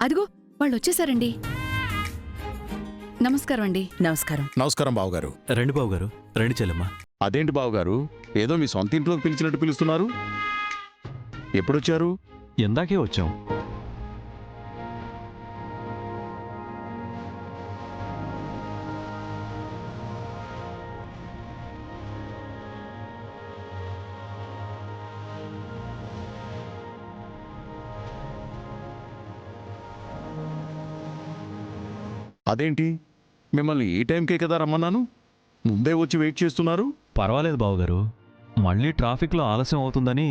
అదిగో వాళ్ళు వచ్చేసారండి. నమస్కారం అండి. నమస్కారం. నమస్కారం బావగారు. రండి బావగారు, రండి చెల్లెమ్మ. అదేంటి బావగారు, ఏదో మీ సొంత ఇంట్లోకి పిలిచినట్టు పిలుస్తున్నారు? ఎప్పుడొచ్చారు? ఎందాకే వచ్చాం. అదేంటి, మిమ్మల్ని ఈ టైంకే కదా రమ్మన్నాను, ముందే వచ్చి వెయిట్ చేస్తున్నారు? పర్వాలేదు బావగారు, మళ్ళీ ట్రాఫిక్లో ఆలస్యం అవుతుందని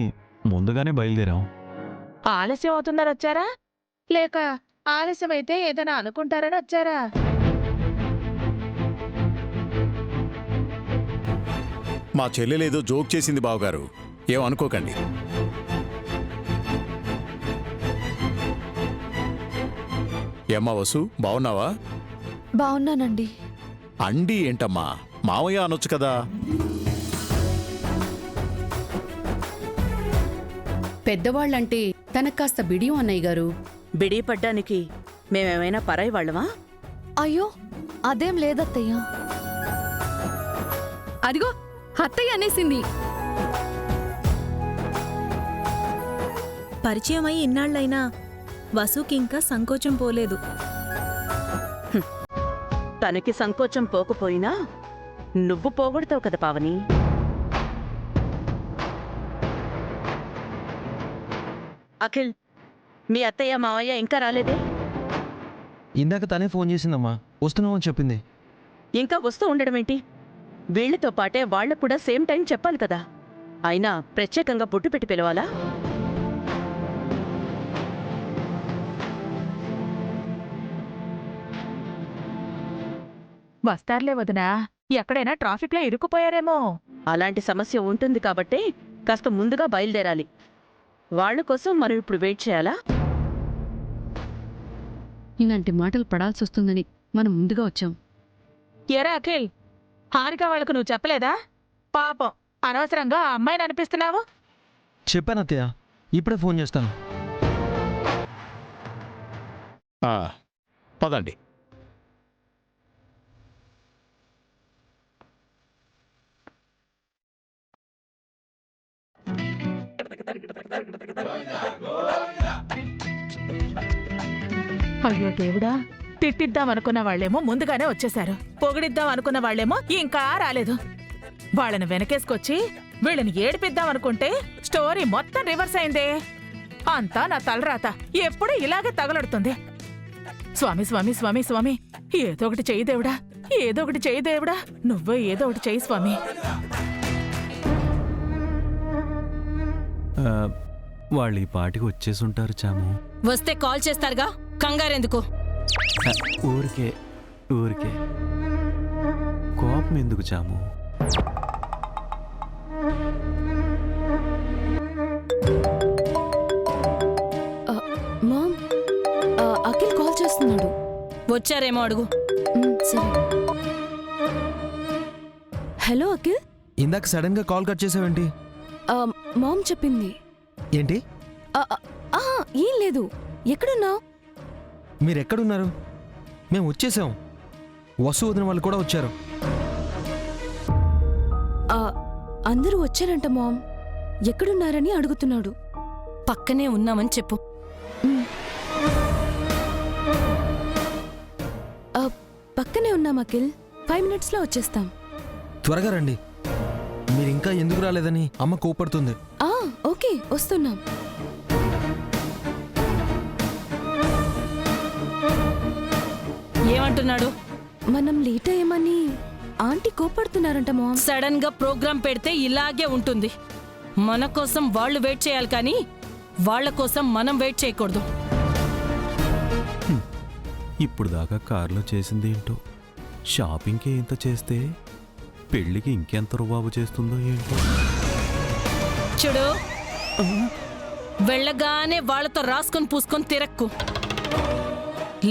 ముందుగానే బయలుదేరాం. ఆలస్యం అవుతుందని వచ్చారా, లేక ఆలస్యం అయితే ఏదైనా అనుకుంటారని వచ్చారా? మా చెల్లెలేదో జోక్ చేసింది బావగారు, ఏమనుకోకండి. ఏమ్మా వసు, బావున్నావా? బావున్నానండి. అండి ఏంటమ్మా, మావయ్య అనొచ్చు కదా. పెద్దవాళ్ళంటే తనకు కాస్త బిడియం అన్నయ్య గారు. బిడీ పడ్డానికి మేమేమైనా పరాయి వాళ్ళమా? అయ్యో అదేం లేదత్తయ్య. అదిగో అత్తయ్య అనేసింది. పరిచయమై ఇన్నాళ్లైనా వసుకింకా సంకోచం పోలేదు. తనకి సంకోచం పోకపోయినా నువ్వు పోగొడతావు కదా పావని. అఖిల్, మీ అత్తయ్య మావయ్య ఇంకా రాలేదే? ఇందాక తనే ఫోన్ చేసిందమ్మా, వస్తున్నామని చెప్పింది. ఇంకా వస్తూ ఉండడం ఏంటి? వీళ్లతో పాటే వాళ్లకు కూడా సేమ్ టైం చెప్పాలి కదా. అయినా ప్రత్యేకంగా బొట్టు పెట్టి పిలవాలా? వస్తారులే వదినా, ఎక్కడైనా ట్రాఫిక్లో ఇరుక్కుపోయారేమో. అలాంటి సమస్య ఉంటుంది కాబట్టి కాస్త ముందుగా బయలుదేరాలి. వాళ్ల కోసం మనం ఇప్పుడు వెయిట్ చేయాలా? ఇలాంటి మాటలు పడాల్సి వస్తుందని మనం ముందుగా వచ్చాం. ఎరా అఖిల్, హారిక వాళ్ళకు నువ్వు చెప్పలేదా? పాపం, అనవసరంగా ఆ అమ్మాయిని అనిపిస్తున్నావు. చెప్పాను అత్తయ్య, ఇప్పుడే ఫోన్ చేస్తాను. పదండి. అయ్యో దేవుడా, తిట్టిద్దాం అనుకున్న వాళ్ళేమో ముందుగానే వచ్చేశారు, పొగిడిద్దాం అనుకున్న వాళ్ళేమో ఇంకా రాలేదు. వాళ్ళని వెనకేసుకొచ్చి వీళ్ళని ఏడిపిద్దాం అనుకుంటే స్టోరీ మొత్తం రివర్స్ అయిందే. అంతా నా తలరాత ఎప్పుడూ ఇలాగే తగలడుతుంది. స్వామి స్వామి స్వామి స్వామి, ఏదో ఒకటి చెయ్యి దేవుడా, ఏదో ఒకటి చెయ్యి దేవుడా, నువ్వే ఏదో ఒకటి చెయ్యి స్వామి. వాళ్ళు ఈ పాటికి వచ్చేసుంటారు చాము. వస్తే కాల్ చేస్తారుగా, కంగారెందుకు? ఊరికే ఊరికే కోపం ఎందుకు చాము? మామ్, అఖిల్ కాల్ చేస్తున్నాడు. వచ్చారేమో అడుగు. సరే. హలో అఖిల్. ఇందాక సడన్ గా కాల్ కట్ చేసావేంటి? మామ్ చెప్పింది. ఏంటి? ఏం లేదు. ఎక్కడున్నావు? మీరెక్కడున్నారు? మేము వచ్చేసాం. వసు వదిన వాళ్ళు కూడా వచ్చారు. అందరూ వచ్చారంట మామ్. ఎక్కడున్నారని అడుగుతున్నాడు. పక్కనే ఉన్నామని చెప్పు. పక్కనే ఉన్నాం అఖిల్. 5 minutesలో వచ్చేస్తాం. త్వరగా రండి. మీరింకా ఎందుకు రాలేదని అమ్మ కోపడుతుంది. ఓకే, వస్తున్నాం. ఏమంటున్నాడు? మనం లేట్ అయ్యామని ఆంటీ కోపడుతున్నారంట మామ్. సడన్ గా ప్రోగ్రాం పెడితే ఇలాగే ఉంటుంది. మన కోసం వాళ్ళు వెయిట్ చేయాలి కానీ వాళ్ళ కోసం మనం వెయిట్ చేయకూడదు. ఇప్పుడు దాకా కారులో చేసింది ఏంటో, షాపింగ్కి ఇంత చేస్తే పెళ్లికి ఇంకెంత రుబాబు చేస్తుందో ఏంటో. చూడు, వెళ్ళగానే వాళ్ళతో రాసుకొని పూసుకొని తిరక్కు.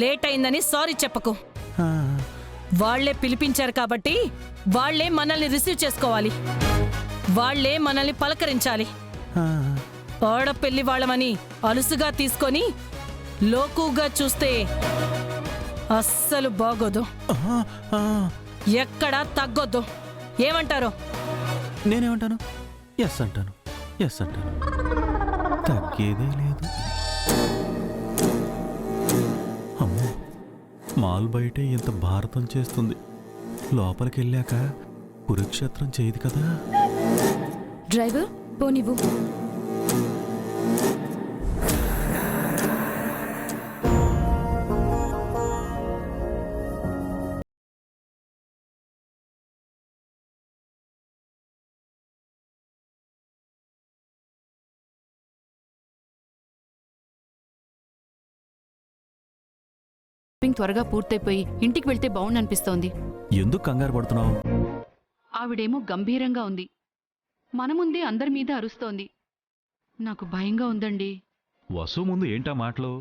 లేట్ అయిందని సారీ చెప్పకు. వాళ్లే పిలిపించారు కాబట్టి వాళ్లే మనల్ని రిసీవ్ చేసుకోవాలి. వాళ్లే మనల్ని పలకరించాలి. ఆడపెళ్లి వాళ్ళమని అలుసుగా తీసుకొని లోకుగా చూస్తే అస్సలు బాగోదు. ఎక్కడా తగ్గొద్దు. ఏమంటారు? నేనేమంటాను? ఎస్ అంటాను, ఎస్ అంటాను. తగ్గేదే లేదు. అమ్మో, మాల్ బయటే ఇంత భారతం చేస్తుంది, లోపలికి వెళ్ళాక కురుక్షేత్రం చేయదు కదా. డ్రైవర్ పోనివ్వు. షాపింగ్ త్వరగా పూర్తయిపోయి ఇంటికి వెళ్తే బాగుండనిపిస్తోంది. ఎందుకు కంగారు పడుతున్నావు? ఆవిడేమో గంభీరంగా ఉంది, మన ముందే అందరి మీద అరుస్తోంది. నాకు భయంగా ఉందండి. వసు ముందు ఏంటా మాటలు?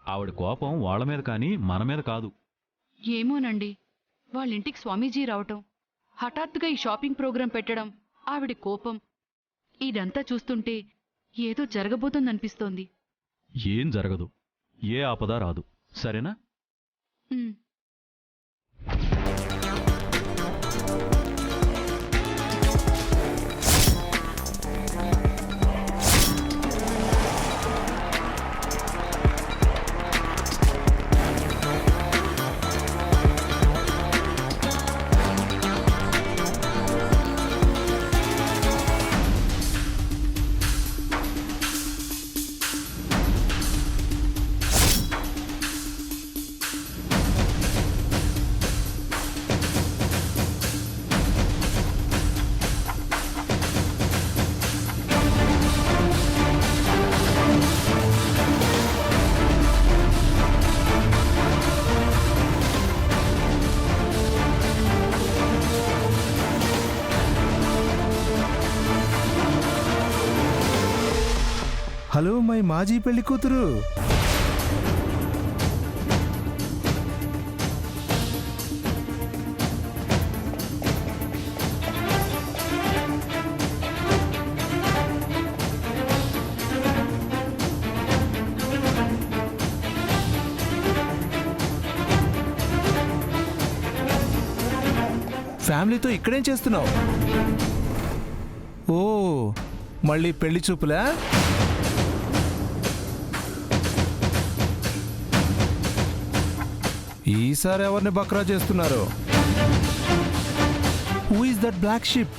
ఆవిడ కోపం వాళ్ళ మీద కానీ మన మీద కాదు. ఏమోనండి, వాళ్ళింటికి స్వామీజీ రావటం, హఠాత్తుగా ఈ షాపింగ్ ప్రోగ్రాం పెట్టడం, ఆవిడ కోపం, ఇదంతా చూస్తుంటే ఏదో జరగబోతోందనిపిస్తోంది. ఏం జరగదు, ఏ ఆపద రాదు, సరేనా? ఉమ్. హలో మై మాజీ పెళ్లి కూతురు. ఫ్యామిలీతో ఇక్కడేం చేస్తున్నావు? ఓ, మళ్ళీ పెళ్లి చూపులా? ఈసారి ఎవరిని బక్రా చేస్తున్నారు? Who is that black sheep?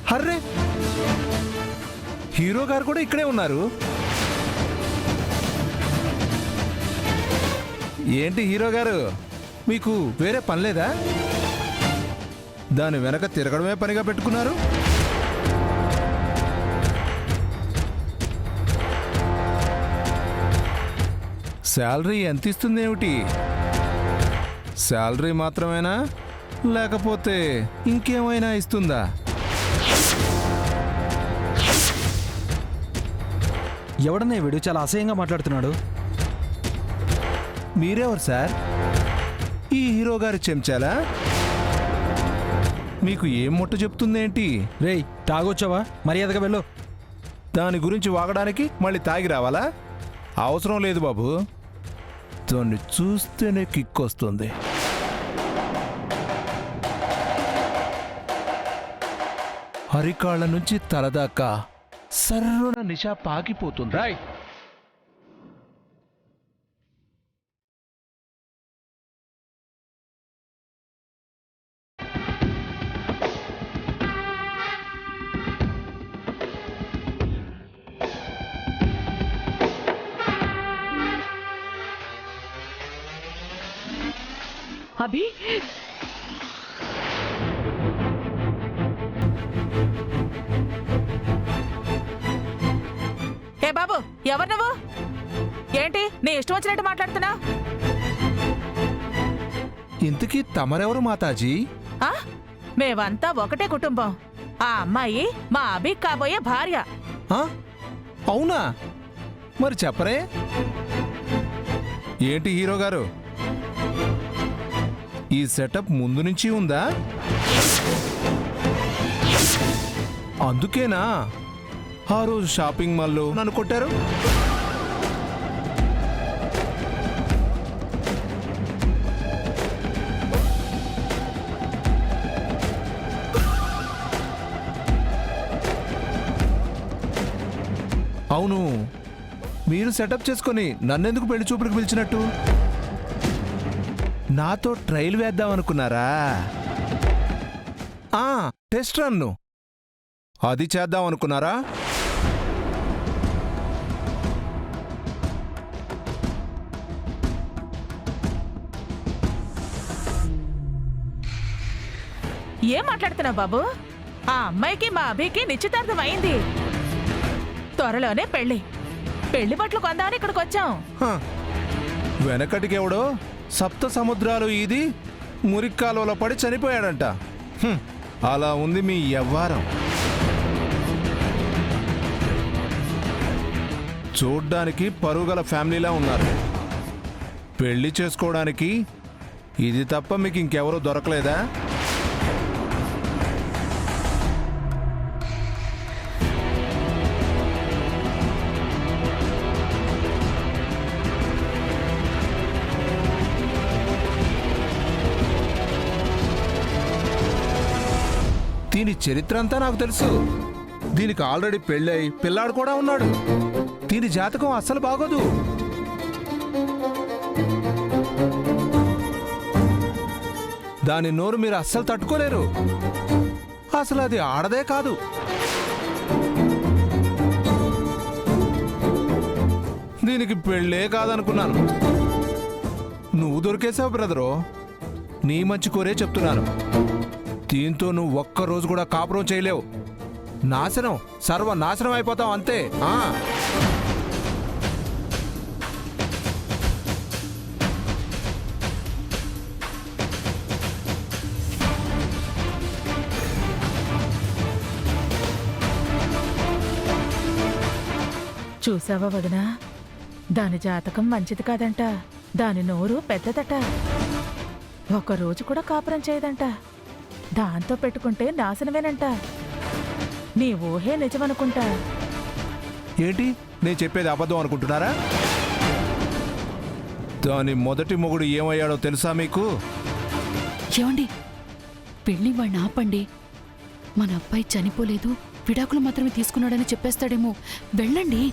Hurray, hero garu కూడా ఇక్కడే ఉన్నారు. ఏంటి హీరో గారు, మీకు వేరే పని లేదా? దాని వెనక తిరగడమే పనిగా పెట్టుకున్నారు. శాలరీ ఎంత ఇస్తుంది ఏమిటి? శాలరీ మాత్రమేనా, లేకపోతే ఇంకేమైనా ఇస్తుందా? ఎవడన్నా వీడు చాలా అసహ్యంగా మాట్లాడుతున్నాడు. మీరెవరు సార్? ఈ హీరో గారి చెంచాలా? మీకు ఏం ముట్ట చెప్తుందేంటి? రేయ్, తాగొచ్చావా? మర్యాదగా వెళ్ళు. దాని గురించి వాగడానికి మళ్ళీ తాగి రావాలా? అవసరం లేదు బాబు, దాన్ని చూస్తేనే కిక్ వస్తుంది. హరికాళ్ళ నుంచి తలదాకా సర్రున నిశా పాకిపోతుంది. అభి, ఏ బాబు, ఎవరు నువ్వు? ఏంటి నీ ఇష్టం వచ్చినట్టు మాట్లాడుతున్నా? ఇంతకీ తమరెవరు మాతాజీ? మేమంతా ఒకటే కుటుంబం. ఆ అమ్మాయి మా అభి కాబోయే భార్య. ఆ? అవునా? మరి చెప్పరే? ఏంటి హీరో గారు, ఈ సెటప్ ముందు నుంచి ఉందా? అందుకేనా ఆ రోజు షాపింగ్ మాల్లో నన్ను కొట్టారు? అవును, మీరు సెటప్ చేసుకొని నన్నెందుకు పెళ్లి చూపులకు పిలిచినట్టు? నాతో ట్రైల్ వేద్దాం అనుకున్నారా? టెస్ట్ రన్ను అది చేద్దాం అనుకున్నారా? ఏం మాట్లాడుతున్నావు బాబు? ఆ అమ్మాయికి మా అభికి నిశ్చితార్థం అయింది. త్వరలోనే పెళ్లి. పెళ్లి బట్టలు కొందామని ఇక్కడికి వచ్చాం. వెనకటికెవడో సప్త సముద్రాలు ఈది మురిక్కాలలో పడి చనిపోయాడంట. అలా ఉంది మీ వ్యవహారం. చూడ్డానికి పరుగల ఫ్యామిలీలా ఉన్నారు. పెళ్లి చేసుకోవడానికి ఇది తప్ప మీకు ఇంకెవరూ దొరకలేదా? దీని చరిత్ర అంతా నాకు తెలుసు. దీనికి ఆల్రెడీ పెళ్ళై పిల్లాడు కూడా ఉన్నాడు. దీని జాతకం అస్సలు బాగోదు. దాని నోరు మీరు అస్సలు తట్టుకోలేరు. అసలు అది ఆడదే కాదు. దీనికి పెళ్ళే కాదనుకున్నాను. నువ్వు దొరికేసావు బ్రదరు. నీ మంచి కోరే చెప్తున్నాను. దీంతో నువ్వు ఒక్కరోజు కూడా కాపురం చేయలేవు. నాశనం, సర్వనాశనం అయిపోతావు అంతే. చూసావా వదినా, దాని జాతకం మంచిది కాదంట. దాని నోరు పెద్దదట. ఒకరోజు కూడా కాపురం చేయదంట. దాంతో పెట్టుకుంటే నాశనమేనంట. నీ ఊహే నిజమనుకుంటా. ఏంటి నేను చెప్పేది అబద్ధం అనుకుంటున్నారా? దాని మొదటి మొగుడు ఏమయ్యాడో తెలుసా మీకు? ఏమండి, పెళ్లి వాడిని ఆపండి. మన అబ్బాయి చనిపోలేదు, విడాకులు మాత్రమే తీసుకున్నాడని చెప్పేస్తాడేమో. వెళ్ళండి.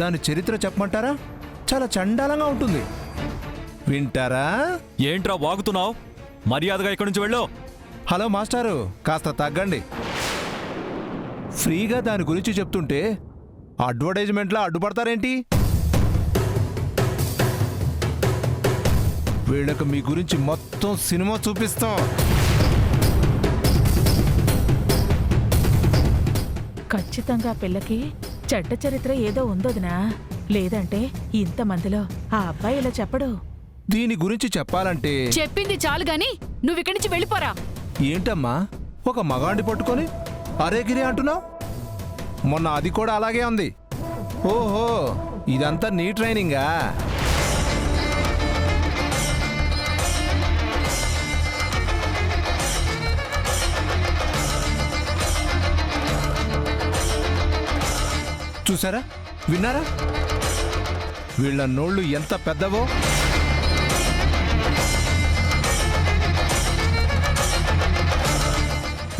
దాని చరిత్ర చెప్పమంటారా? చాలా చండాలంగా ఉంటుంది. వింటారా? ఏంట్రా వాగుతున్నావు? మర్యాదగా ఇక్కడి నుంచి వెళ్ళు. హలో మాస్టారు, కాస్త తగ్గండి. ఫ్రీగా దాని గురించి చెప్తుంటే అడ్వర్టైజ్మెంట్లో అడ్డుపడతారేంటి? వీళ్ళకు మీ గురించి మొత్తం సినిమా చూపిస్తాం. ఖచ్చితంగా పిల్లకి చెడ్డ చరిత్ర ఏదో ఉందోదినా. లేదంటే ఇంతమందిలో ఆ అబ్బాయి ఇలా చెప్పడు. దీని గురించి చెప్పాలంటే చెప్పింది చాలు గాని నువ్విక్కడి నుంచి వెళ్ళిపోరా. ఏంటమ్మా, ఒక మగాండి పట్టుకొని అరే గిరి అంటున్నావు? మొన్న అది కూడా అలాగే ఉంది. ఓహో, ఇదంతా నీ ట్రైనింగా? చూసారా, విన్నారా? వీళ్ళ నోళ్ళు ఎంత పెద్దవో.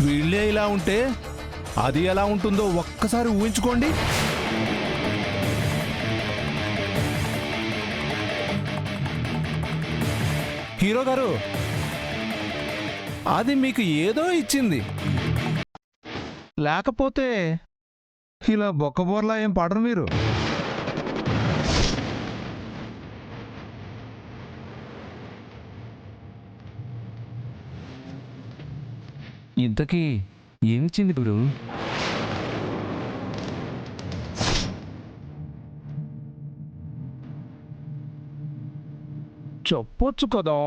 వీళ్ళే ఇలా ఉంటే అది ఎలా ఉంటుందో ఒక్కసారి ఊహించుకోండి. హీరో గారు, అది మీకు ఏదో ఇచ్చింది. లేకపోతే ఇలా బొక్కబోర్లా ఏం పడరు మీరు. ఇంతకీ ఏమిచ్చింది గురు? చెప్పొచ్చు కదా.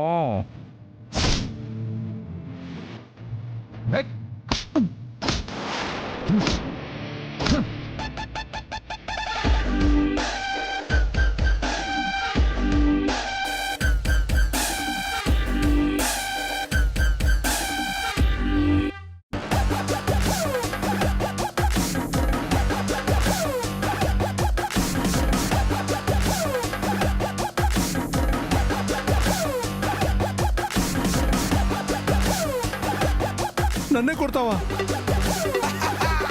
నన్నే కొడతావా?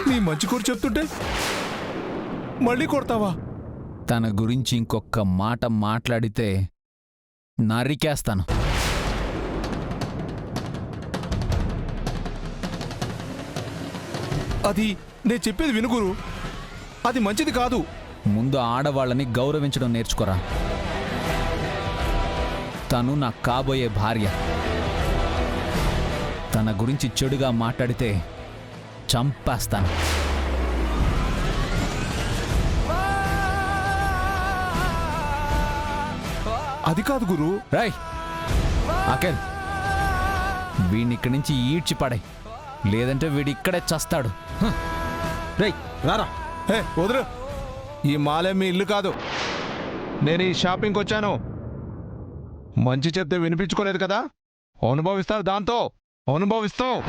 నీ మంచి కూర చెప్తుంటే మళ్ళీ కొడతావా? తన గురించి ఇంకొక మాట మాట్లాడితే నరికేస్తాను. అది నేను చెప్పేది విను గురు, అది మంచిది కాదు. ముందు ఆడవాళ్ళని గౌరవించడం నేర్చుకోరా. తను నా కాబోయే భార్య. తన గురించి చెడుగా మాట్లాడితే చంపేస్తాను. అది కాదు గురు. రై అఖిల్, వీడినిక్కడి నుంచి ఈడ్చి పడే, లేదంటే వీడి ఇక్కడే చస్తాడు. రేయ్ రారా. హే వదులు, ఈ మాలే మీ ఇల్లు కాదు. నేను ఈ షాపింగ్కి వచ్చాను. మంచి చెప్తే వినిపించుకోలేదు కదా, అనుభవిస్తారు. దాంతో అనుభవిస్తావు.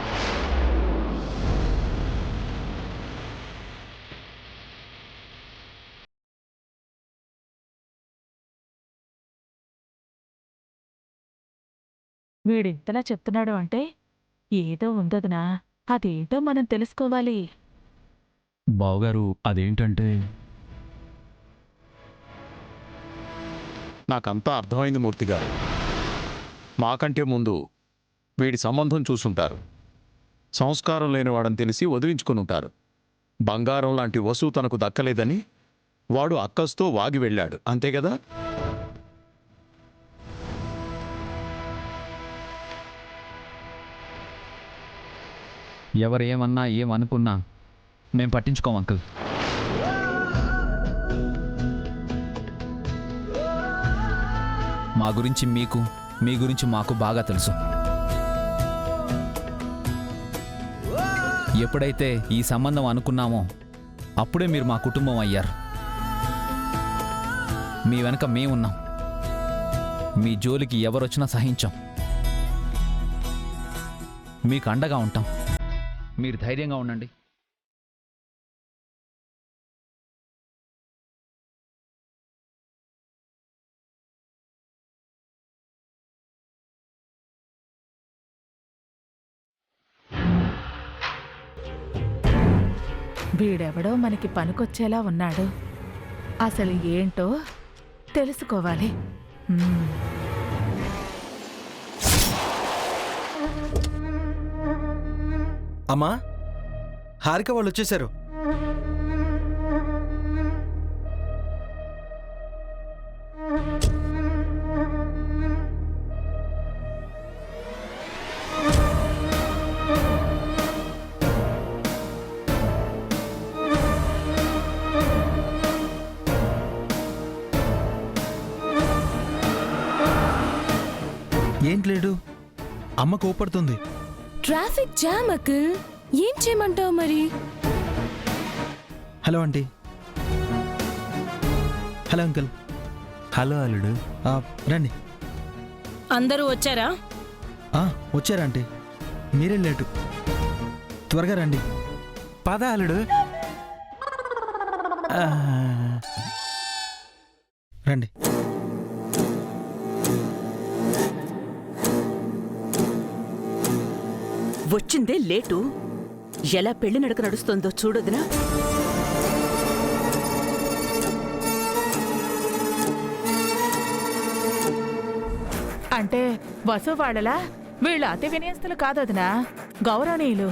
వీడింతలా చెప్తున్నాడు అంటే ఏదో ఉందదనా, అదేంటో మనం తెలుసుకోవాలి. బావగారు అదేంటంటే నాకంతా అర్థమైంది మూర్తి గారు. మాకంటే ముందు వీడి సంబంధం చూసుంటారు. సంస్కారం లేనివాడని తెలిసి వదిలించుకుని ఉంటారు. బంగారం లాంటి వస్తువు తనకు దక్కలేదని వాడు అక్కస్తో వాగి వెళ్ళాడు, అంతే కదా? ఎవరేమన్నా ఏమనుకున్నా మేం పట్టించుకోం అంకుల్. మా గురించి మీకు, మీ గురించి మాకు బాగా తెలుసు. ఎప్పుడైతే ఈ సంబంధం అనుకున్నామో అప్పుడే మీరు మా కుటుంబం అయ్యారు. మీ వెనక మేమున్నాం. మీ జోలికి ఎవరొచ్చినా సహించాం. మీకు అండగా ఉంటాం. మీరు ధైర్యంగా ఉండండి. వీడెవడో మనకి పనికొచ్చేలా ఉన్నాడు. అసలు ఏంటో తెలుసుకోవాలి. అమ్మా, హారిక వాళ్ళు వచ్చేసారు. ఏంటి లేడు? అమ్మ కోపడుతుంది. ట్రాఫిక్ జామ్ అంకుల్, ఏం చేయమంటావు మరి? Hello aunty. Hello uncle. Hello అల్లుడు. రండి. అందరూ వచ్చారా? వచ్చారా ఆంటీ? మీరే లేటు, త్వరగా రండి. పద అల్లుడు. రండి. వచ్చిందే లేటు, ఎలా పెళ్లి నడక నడుస్తుందో చూడొద్దునా? అంటే వసు వాళ్ళలా వీళ్ళు అతి వినయస్తులు కాదొదినా, గౌరవనీయులు.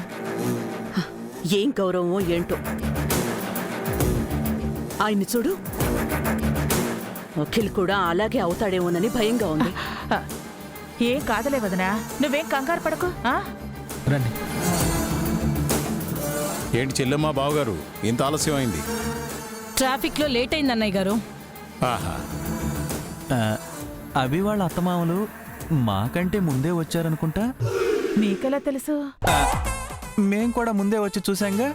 ఏం గౌరవమో ఏంటో. ఆయన్ని చూడు, అఖిల్ కూడా అలాగే అవుతాడేమోనని భయంగా ఉంది. ఏం కాదలే వదినా, నువ్వేం కంగారు పడకు. రండి. ఏంటి చెల్లెమ్మా బావగారు, ఇంత ఆలస్యం అయింది? ట్రాఫిక్లో లేట్ అయింది అన్నయ్య గారు. ఆహా, అవి వాళ్ళ అత్తమామలు మాకంటే ముందే వచ్చారనుకుంటా. నీకెలా తెలుసు? మేం కూడా ముందే వచ్చి చూసాంగా.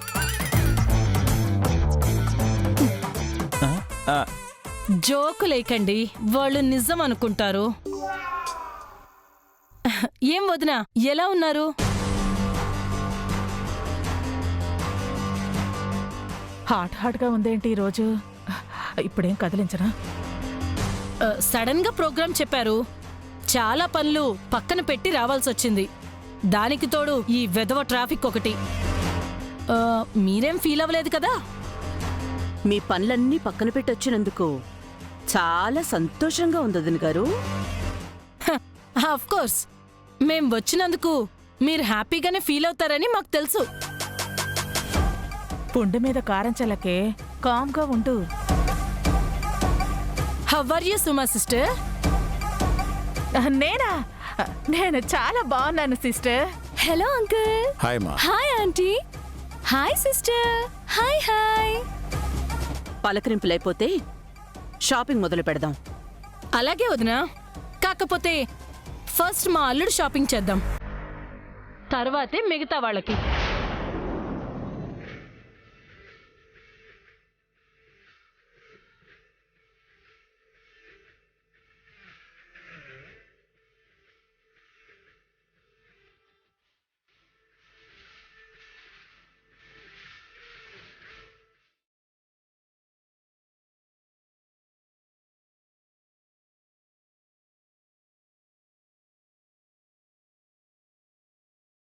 జోకు లేకండి, వాళ్ళు నిజం అనుకుంటారు. ఏం వదినా, ఎలా ఉన్నారు? హాట్గా ఉందేంటి ఈరోజు? ఇప్పుడేం కదిలించరా? సడన్ గా ప్రోగ్రాం చెప్పారు, చాలా పనులు పక్కన పెట్టి రావాల్సొచ్చింది. దానికి తోడు ఈ వెధవ ట్రాఫిక్ ఒకటి. మీరేం ఫీల్ అవ్వలేదు కదా? మీ పనులన్నీ పక్కన పెట్టొచ్చినందుకు చాలా సంతోషంగా ఉంది వదిన గారు. ఆఫ్ కోర్స్ మేం వచ్చినందుకు మీరు హ్యాపీగానే ఫీల్ అవుతారని మాకు తెలుసు. పుండు మీద కారం చల్లకే, కామ్గా ఉండు. How are you Suma sister? నేను చాలా బాగున్నాను సిస్టర్. Hello uncle. హాయ్ మా. Hi aunty. Hi sister. Hi hi. పలకరింపులైపోతే షాపింగ్ మొదలు పెడదాం. అలాగే వదినా, కాకపోతే ఫస్ట్ మా అల్లుడు షాపింగ్ చేద్దాం, తర్వాతే మిగతా వాళ్ళకి.